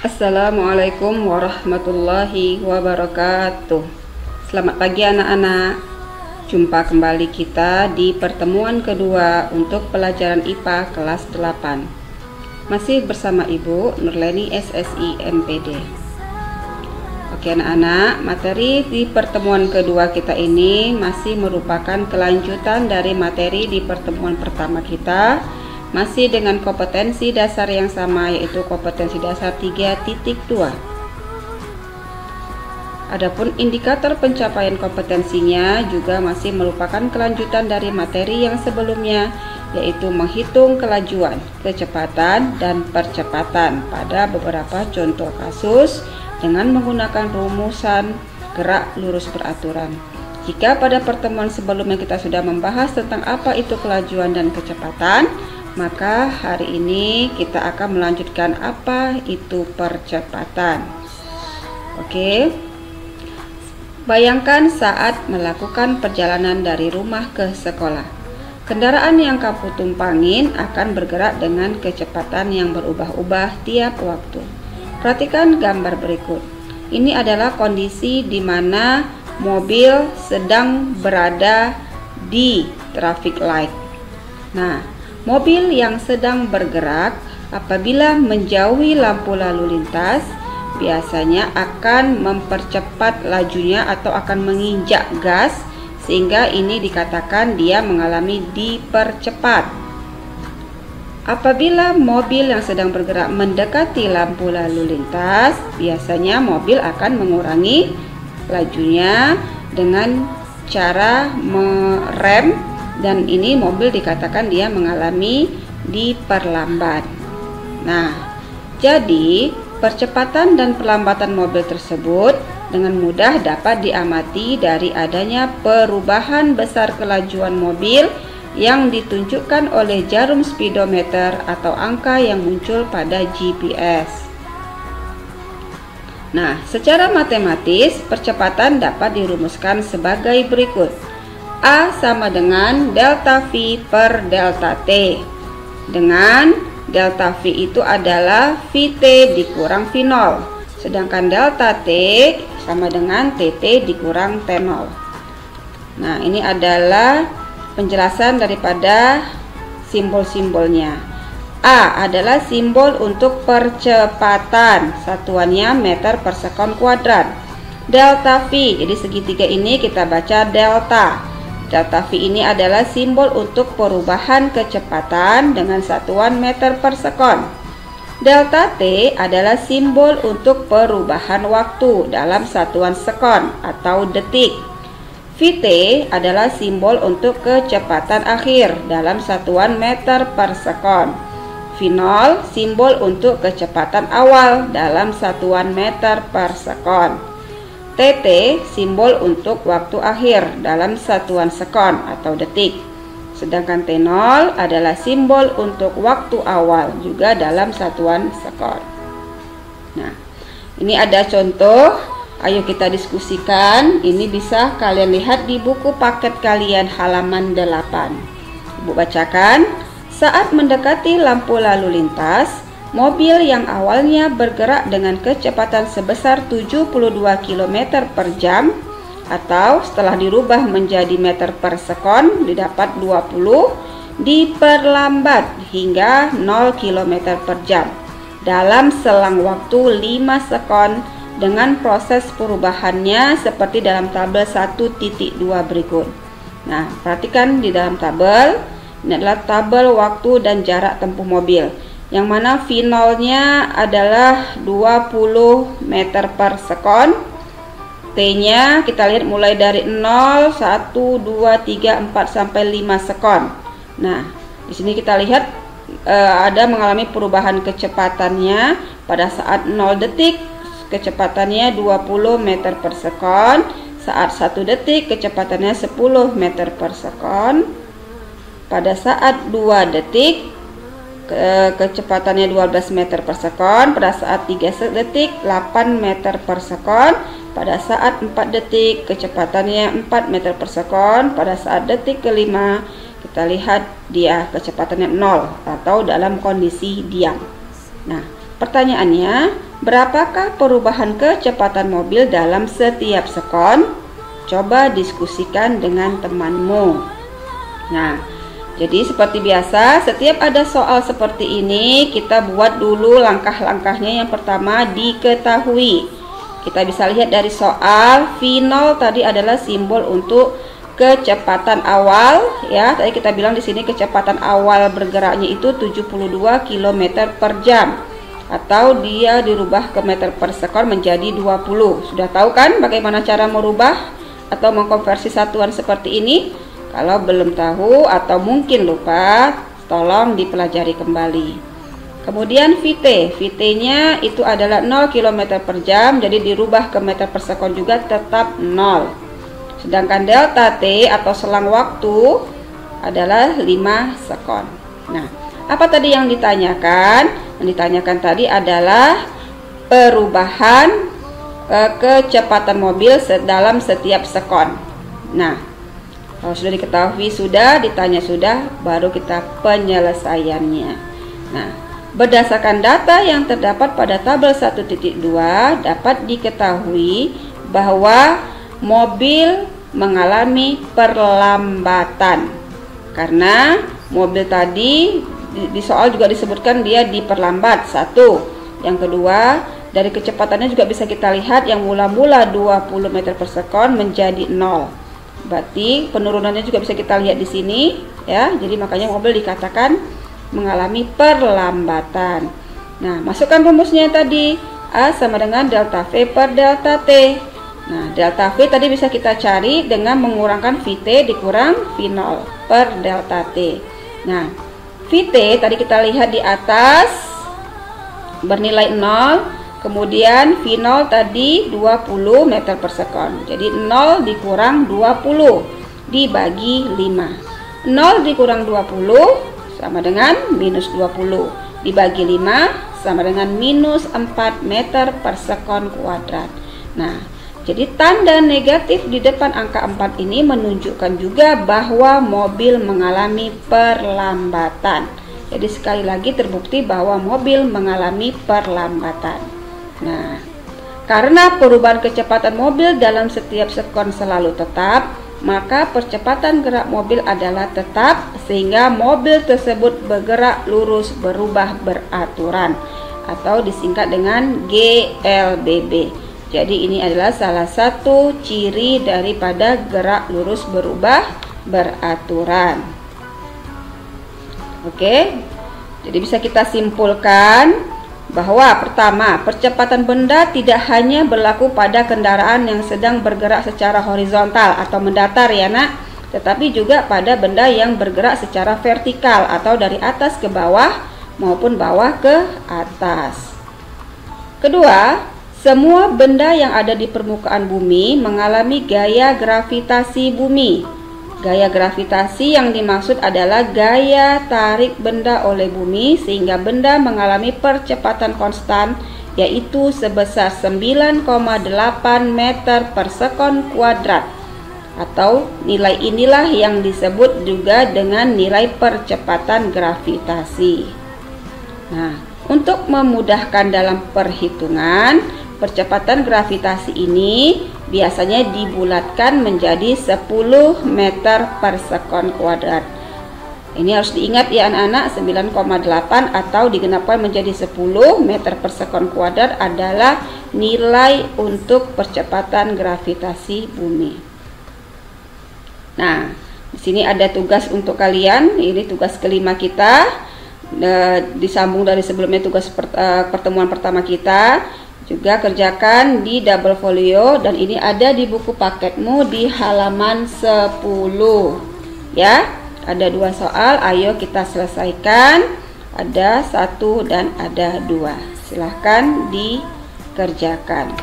Assalamualaikum warahmatullahi wabarakatuh. Selamat pagi anak-anak. Jumpa kembali kita di pertemuan kedua untuk pelajaran IPA kelas 8. Masih bersama Ibu Nurleni SSI MPD. Oke anak-anak, materi di pertemuan kedua kita ini masih merupakan kelanjutan dari materi di pertemuan pertama kita. Masih dengan kompetensi dasar yang sama, yaitu kompetensi dasar 3.2. Adapun indikator pencapaian kompetensinya juga masih merupakan kelanjutan dari materi yang sebelumnya, yaitu menghitung kelajuan, kecepatan, dan percepatan pada beberapa contoh kasus dengan menggunakan rumusan gerak lurus beraturan. Jika pada pertemuan sebelumnya kita sudah membahas tentang apa itu kelajuan dan kecepatan, maka hari ini kita akan melanjutkan apa itu percepatan. Oke. Bayangkan saat melakukan perjalanan dari rumah ke sekolah. Kendaraan yang kamu tumpangin akan bergerak dengan kecepatan yang berubah-ubah tiap waktu. Perhatikan gambar berikut. Ini adalah kondisi di mana mobil sedang berada di traffic light. Nah, mobil yang sedang bergerak apabila menjauhi lampu lalu lintas biasanya akan mempercepat lajunya atau akan menginjak gas, sehingga ini dikatakan dia mengalami dipercepat. Apabila mobil yang sedang bergerak mendekati lampu lalu lintas, biasanya mobil akan mengurangi lajunya dengan cara merem, dan ini mobil dikatakan dia mengalami diperlambat. Nah, jadi percepatan dan perlambatan mobil tersebut dengan mudah dapat diamati dari adanya perubahan besar kelajuan mobil yang ditunjukkan oleh jarum speedometer atau angka yang muncul pada GPS. Nah, secara matematis percepatan dapat dirumuskan sebagai berikut. A sama dengan delta V per delta T, dengan delta V itu adalah VT dikurang V0, sedangkan delta T sama dengan TT dikurang T0. Nah, ini adalah penjelasan daripada simbol-simbolnya. A adalah simbol untuk percepatan, satuannya meter per sekon kuadrat. Delta V, jadi segitiga ini kita baca delta. Delta V ini adalah simbol untuk perubahan kecepatan dengan satuan meter per sekon. Delta T adalah simbol untuk perubahan waktu dalam satuan sekon atau detik. VT adalah simbol untuk kecepatan akhir dalam satuan meter per sekon. V0 simbol untuk kecepatan awal dalam satuan meter per sekon. TT simbol untuk waktu akhir dalam satuan sekon atau detik. Sedangkan T0 adalah simbol untuk waktu awal juga dalam satuan sekon. Nah, ini ada contoh. Ayo kita diskusikan. Ini bisa kalian lihat di buku paket kalian halaman 8. Ibu bacakan. Saat mendekati lampu lalu lintas, mobil yang awalnya bergerak dengan kecepatan sebesar 72 km per jam atau setelah dirubah menjadi meter per sekon didapat 20 diperlambat hingga 0 km per jam dalam selang waktu 5 sekon dengan proses perubahannya seperti dalam tabel 1.2 berikut. Nah, perhatikan di dalam tabel, ini adalah tabel waktu dan jarak tempuh mobil, yang mana V0-nya adalah 20 meter per sekon. T-nya kita lihat mulai dari 0, 1, 2, 3, 4 sampai 5 sekon. Nah, di sini kita lihat ada mengalami perubahan kecepatannya pada saat 0 detik kecepatannya 20 meter per sekon, saat 1 detik kecepatannya 10 meter per sekon, pada saat 2 detik kecepatannya 12 meter per sekon, pada saat 3 detik 8 meter per sekon, pada saat 4 detik kecepatannya 4 meter per sekon, pada saat detik kelima kita lihat dia kecepatannya 0 atau dalam kondisi diam. Nah, pertanyaannya, Berapakah perubahan kecepatan mobil dalam setiap sekon? Coba diskusikan dengan temanmu. Nah, jadi seperti biasa, setiap ada soal seperti ini, kita buat dulu langkah-langkahnya. Yang pertama, diketahui. Kita bisa lihat dari soal, V0 tadi adalah simbol untuk kecepatan awal, ya. Tadi kita bilang di sini kecepatan awal bergeraknya itu 72 km per jam. Atau dia dirubah ke meter per sekon menjadi 20. Sudah tahu kan bagaimana cara merubah atau mengkonversi satuan seperti ini? Kalau belum tahu atau mungkin lupa, tolong dipelajari kembali. Kemudian VT-nya itu adalah 0 km per jam, jadi dirubah ke meter per sekon juga tetap 0. Sedangkan delta T atau selang waktu adalah 5 sekon. Nah, apa tadi yang ditanyakan? Yang ditanyakan tadi adalah perubahan kecepatan mobil dalam setiap sekon. Nah, kalau sudah diketahui sudah, ditanya sudah, baru kita penyelesaiannya. Nah, berdasarkan data yang terdapat pada tabel 1.2 dapat diketahui bahwa mobil mengalami perlambatan. Karena mobil tadi di soal juga disebutkan dia diperlambat. Satu. Yang kedua, dari kecepatannya juga bisa kita lihat yang mula-mula 20 meter per sekon menjadi 0. Berarti penurunannya juga bisa kita lihat di sini, ya. Jadi makanya mobil dikatakan mengalami perlambatan. Nah, masukkan rumusnya tadi. A sama dengan delta V per delta T. Nah, delta V tadi bisa kita cari dengan mengurangkan VT dikurang V0 per delta T. Nah, VT tadi kita lihat di atas bernilai 0. Kemudian V0 tadi 20 meter per sekon. Jadi 0 dikurang 20 dibagi 5. 0 dikurang 20 sama dengan minus 20. Dibagi 5 sama dengan minus 4 meter per sekon kuadrat. Nah, jadi tanda negatif di depan angka 4 ini menunjukkan juga bahwa mobil mengalami perlambatan. Jadi sekali lagi terbukti bahwa mobil mengalami perlambatan. Nah, karena perubahan kecepatan mobil dalam setiap sekon selalu tetap, maka percepatan gerak mobil adalah tetap sehingga mobil tersebut bergerak lurus berubah beraturan atau disingkat dengan GLBB. Jadi ini adalah salah satu ciri daripada gerak lurus berubah beraturan. Oke, jadi bisa kita simpulkan bahwa pertama, percepatan benda tidak hanya berlaku pada kendaraan yang sedang bergerak secara horizontal atau mendatar ya nak, tetapi juga pada benda yang bergerak secara vertikal atau dari atas ke bawah maupun bawah ke atas. Kedua, semua benda yang ada di permukaan bumi mengalami gaya gravitasi bumi. Gaya gravitasi yang dimaksud adalah gaya tarik benda oleh bumi sehingga benda mengalami percepatan konstan yaitu sebesar 9,8 meter per sekon kuadrat. Atau nilai inilah yang disebut juga dengan nilai percepatan gravitasi. Nah, untuk memudahkan dalam perhitungan, percepatan gravitasi ini biasanya dibulatkan menjadi 10 meter per sekon kuadrat. Ini harus diingat ya anak-anak, 9,8 atau digenapkan menjadi 10 meter per sekon kuadrat adalah nilai untuk percepatan gravitasi bumi. Nah, di sini ada tugas untuk kalian. Ini tugas kelima kita. Disambung dari sebelumnya tugas pertemuan pertama kita. Juga kerjakan di double folio dan ini ada di buku paketmu di halaman 10 ya. Ada 2 soal, ayo kita selesaikan. Ada 1 dan ada 2. Silahkan dikerjakan.